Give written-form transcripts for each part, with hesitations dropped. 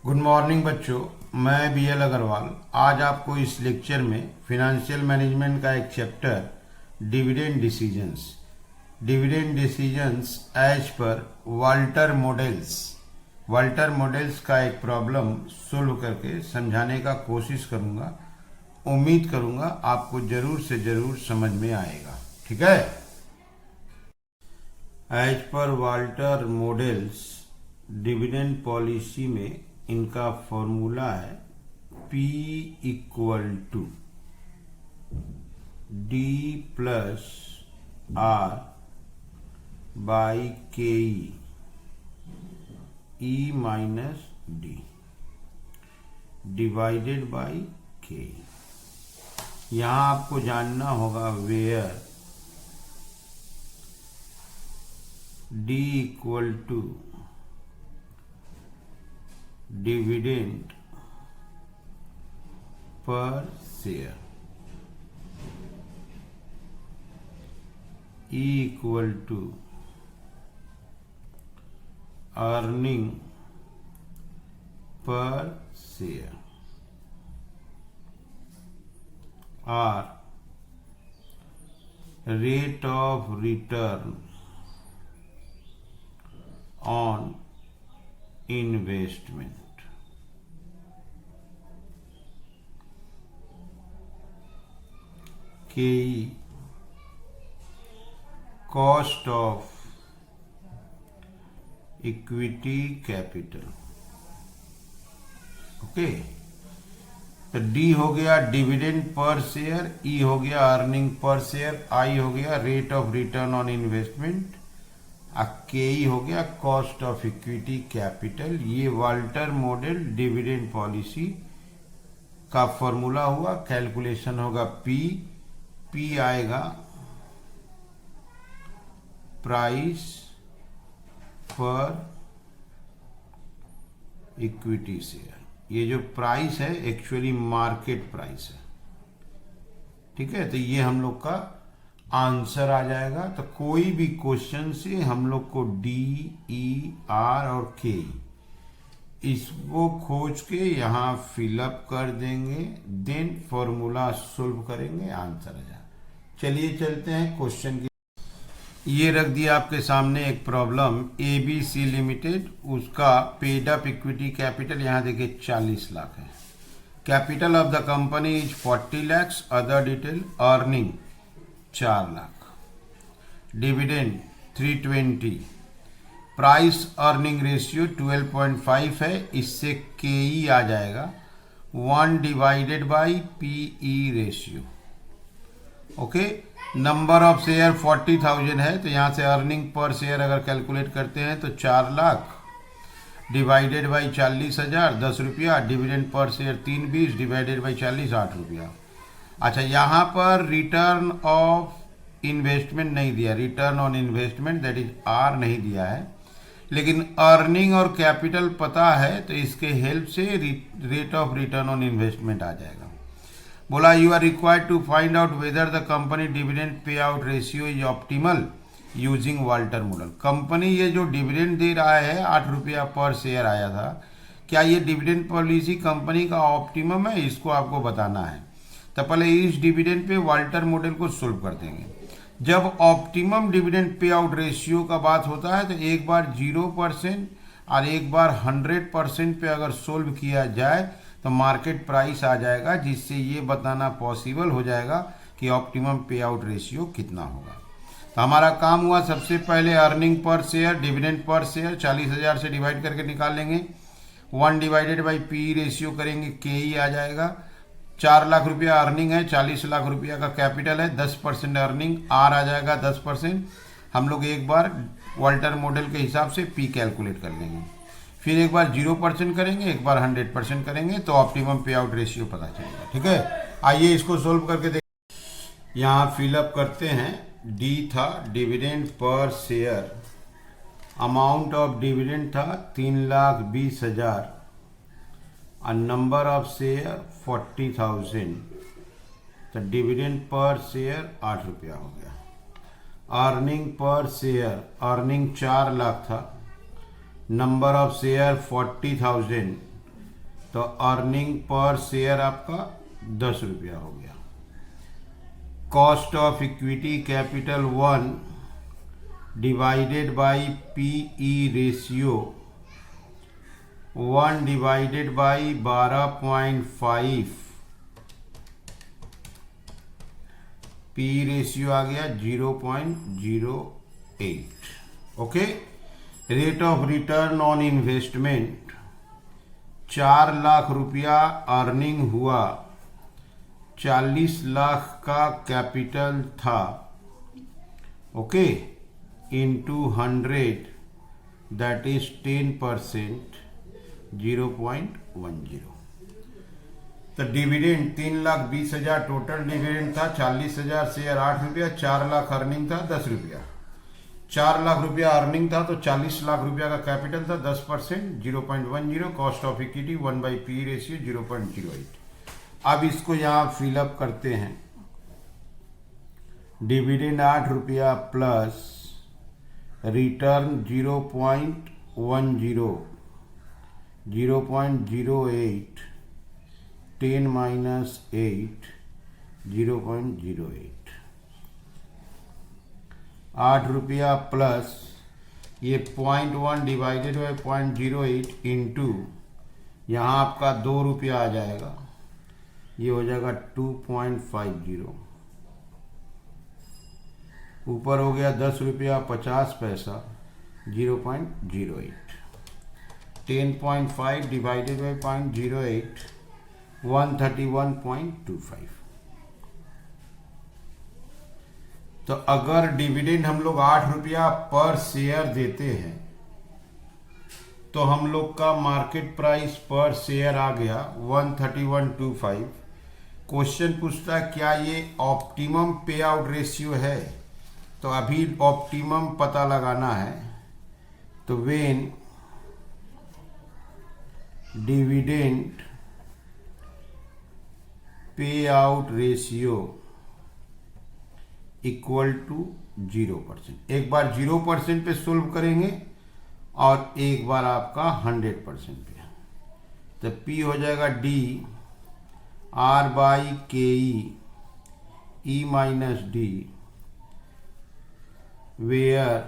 Good morning बच्चों, मैं BL Agarwal आज आपको इस लेक्चर में फिनेंशियल मैनेजमेंट का एक chapter dividend decisions as per Walter models का एक प्रॉब्लम सोल्व करके समझाने का कोशिश करूंगा। उम्मीद करूंगा आपको जरूर से जरूर समझ में आएगा। ठीक है। As per Walter models dividend policy में इनका फॉर्मूला है P equal to D plus R by KE E minus D divided by KE। यहां आपको जानना होगा where D equal to dividend per share, E equal to earning per share, R rate of return on investment. KE cost of equity capital. Okay, तो D हो गया dividend per share, E हो गया earning per share, I हो गया rate of return on investment, KE हो गया cost of equity capital. ये वाल्टर मॉडल डिविडेंड पॉलिसी का फॉर्मूला हुआ। कैलकुलेशन होगा P आएगा प्राइस पर इक्विटी शेयर। ये जो प्राइस है एक्चुअली मार्केट प्राइस है। ठीक है, तो ये हम लोग का आंसर आ जाएगा। तो कोई भी क्वेश्चन से हम लोग को D, E, R और KE इसको खोज के यहां फिलअप कर देंगे, देन फॉर्मूला सोल्व करेंगे, आंसर आ जाएगा। चलिए चलते हैं क्वेश्चन की। ये रख दिया आपके सामने एक प्रॉब्लम ABC लिमिटेड, उसका पेड अप इक्विटी कैपिटल यहां देखिए 40 लाख है। Capital of the company is 40 lakhs, other detail earning 4 lakh, dividend 320, price earning ratio 12.5 है। इससे KE आ जाएगा 1 divided by PE ratio. Okay, number of share 40,000 है, तो यहां से अर्निंग पर शेयर अगर कैलकुलेट करते हैं तो 4 लाख डिवाइडेड बाई 40,000 10 रुपया, dividend per share 3.20 divided by 40 8 रुपया। अच्छा, यहां पर रिटर्न ऑफ इन्वेस्टमेंट नहीं दिया, return on investment that is R नहीं दिया है, लेकिन अर्निंग और कैपिटल पता है, तो इसके हेल्प से rate of return on investment आ जाएगा। बोला you are required to find out whether the company dividend pay out ratio is optimal using Walter model. Company ये जो डिविडेंड दे रहा है 8 रुपया पर शेयर आया था, क्या ये डिविडेंड पॉलिसी कंपनी का ऑप्टिमम है, इसको आपको बताना है। तो पहले इस डिविडेंड पे वाल्टर मॉडल को सोल्व कर देंगे। जब optimum dividend pay out ratio का बात होता है तो एक बार 0% और एक बार 100% पे अगर सोल्व किया जाए तो मार्केट प्राइस आ जाएगा, जिससे ये बताना पॉसिबल हो जाएगा कि ऑप्टिमम पे आउट रेशियो कितना होगा। तो हमारा काम हुआ, सबसे पहले earning per share dividend per share 40,000 से डिवाइड करके निकाल लेंगे, 1 डिवाइडेड बाई PE रेशियो करेंगे, KE आ जाएगा। 4 लाख रुपया अर्निंग है, 40 लाख रुपया का कैपिटल है, 10% अर्निंग, R आ जाएगा 10%। हम लोग एक बार वाल्टर मॉडल के हिसाब से P कैलकुलेट कर लेंगे, फिर एक बार 0% करेंगे, एक बार 100% करेंगे, तो ऑप्टिमम पे आउट रेशियो पता चलेगा। ठीक है, आइए इसको सोल्व करके देखें। यहाँ फिलअप करते हैं। D था dividend per share, amount of dividend था 3,20,000 और नंबर ऑफ शेयर 40,000, तो डिविडेंड पर शेयर 8 रुपया हो गया। Earning per share, earning 4 lakh था, नंबर ऑफ शेयर 40,000, तो अर्निंग पर शेयर आपका 10 रुपया हो गया। Cost of equity capital 1 divided by PE ratio 1 divided by 12.5, P ratio आ गया 0.08। Okay. Rate of return on investment 4 lakh रुपया अर्निंग हुआ, 40 लाख का कैपिटल था। Okay, into 100 that is 10%, 0.10। तो डिविडेंड 3,20,000 टोटल डिविडेंड था, 40,000 शेयर 8 रुपया, 4 लाख अर्निंग था 10 रुपया। 4 लाख रुपया अर्निंग था तो 40 लाख रुपया का कैपिटल था, 10%, 0.10। Cost of equity 1/P ratio 0.08। अब इसको यहाँ फिलअप करते हैं। डिविडेंड 8 रुपया प्लस रिटर्न 0.10, 0.08, 10 माइनस 8, 0.08। 8 रुपया प्लस ये 0.1 डिवाइडेड बाई 0.08 इंटू यहाँ आपका 2 रुपया आ जाएगा, ये हो जाएगा 2.50। ऊपर हो गया 10 रुपया 50 पैसा, 0.08। 10.5 डिवाइडेड बाई 0.08, 131.25। तो अगर डिविडेंड हम लोग 8 रुपया पर शेयर देते हैं तो हम लोग का मार्केट प्राइस पर शेयर आ गया 131.25। क्वेश्चन पूछता है क्या ये ऑप्टिमम पे आउट रेशियो है, तो अभी ऑप्टिमम पता लगाना है। तो when dividend pay out ratio equal to 0%। एक बार 0% पे सोल्व करेंगे और एक बार आपका 100% पे। तो P हो जाएगा D R by K E minus D, where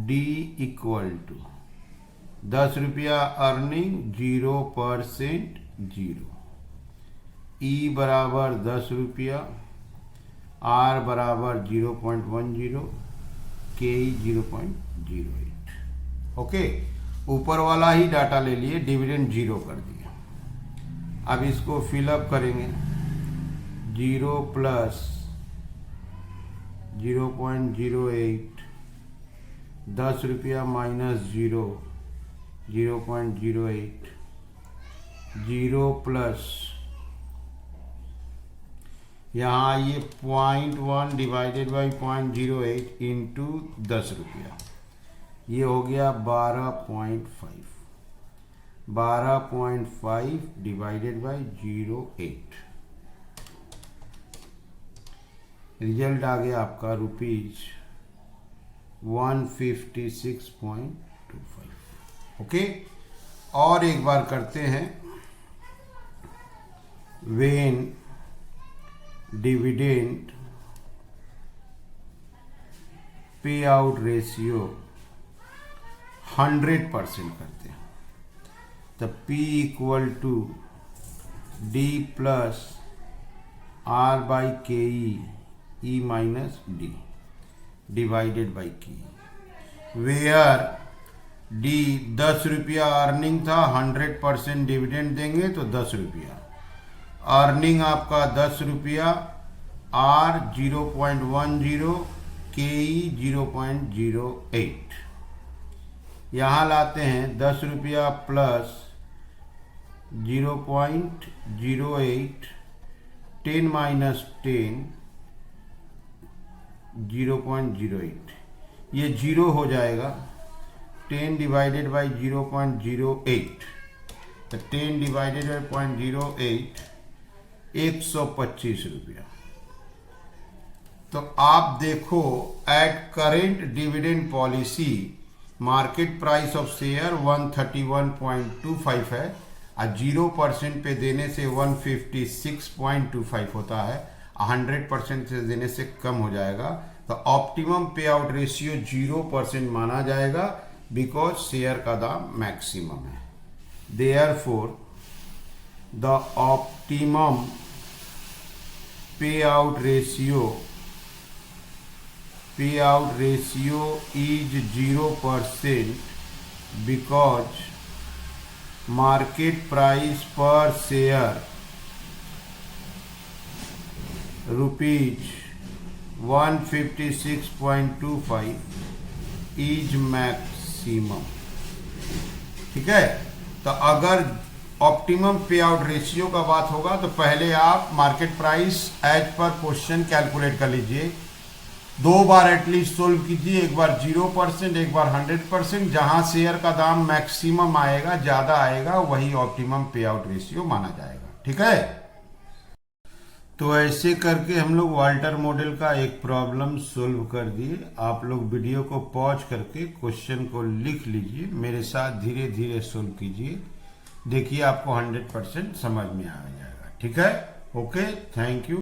D equal to 10 रुपया अर्निंग 0%, 0। E बराबर 10 रुपया, R बराबर 0.10, के 0.08। ओके, ऊपर वाला ही डाटा ले लिए, डिविडेंड 0 कर दिया। अब इसको फिलअप करेंगे। 0 प्लस 0.08, 10 रुपया माइनस 0, 0.08, 0 प्लस यहाँ ये 0.1 डिवाइडेड बाई 0.08 इंटू 10 रुपया, ये हो गया 12.5। 12.5 डिवाइडेड बाई 0.8, रिजल्ट आ गया आपका ₹156.25। ओके, और एक बार करते हैं। When dividend pay out ratio 100% करते हैं, तो P equal to D plus R by K E minus D divided by K, where D 10 रुपया अर्निंग था, 100% डिविडेंड देंगे तो 10 रुपया अर्निंग आपका 10 रुपया, R 0.10, के 0.08। यहाँ लाते हैं 10 रुपया प्लस 0.08, 10 माइनस 10, 0.08, ये 0 हो जाएगा। 10 डिवाइडेड बाई 0.08, तो 10 डिवाइडेड बाई 0.08, 125 रुपया। तो आप देखो at current dividend policy market price of share 131.25 है और 0% पे देने से 156.25 होता है, 100% से देने से कम हो जाएगा। तो ऑप्टिमम पे आउट रेशियो 0% माना जाएगा बिकॉज शेयर का दाम मैक्सिमम है। देयरफॉर द ऑप्टिमम पे out ratio is 0% because market price per share rupees 156.25 is maximum। ठीक है, तो अगर ऑप्टिमम पे आउट रेशियो का बात होगा तो पहले आप market price as per question calculate कर लीजिए, 2 बार एटलीस्ट सोल्व कीजिए, एक बार 0%, एक बार 100%। जहां शेयर का दाम मैक्सिमम आएगा, ज्यादा आएगा, वही ऑप्टिमम पे आउट रेशियो माना जाएगा। ठीक है, तो ऐसे करके हम लोग वाल्टर मॉडल का एक प्रॉब्लम सोल्व कर दिए। आप लोग वीडियो को पॉज करके क्वेश्चन को लिख लीजिए, मेरे साथ धीरे धीरे सोल्व कीजिए, देखिए आपको 100% समझ में आ जाएगा। ठीक है, ओके, थैंक यू।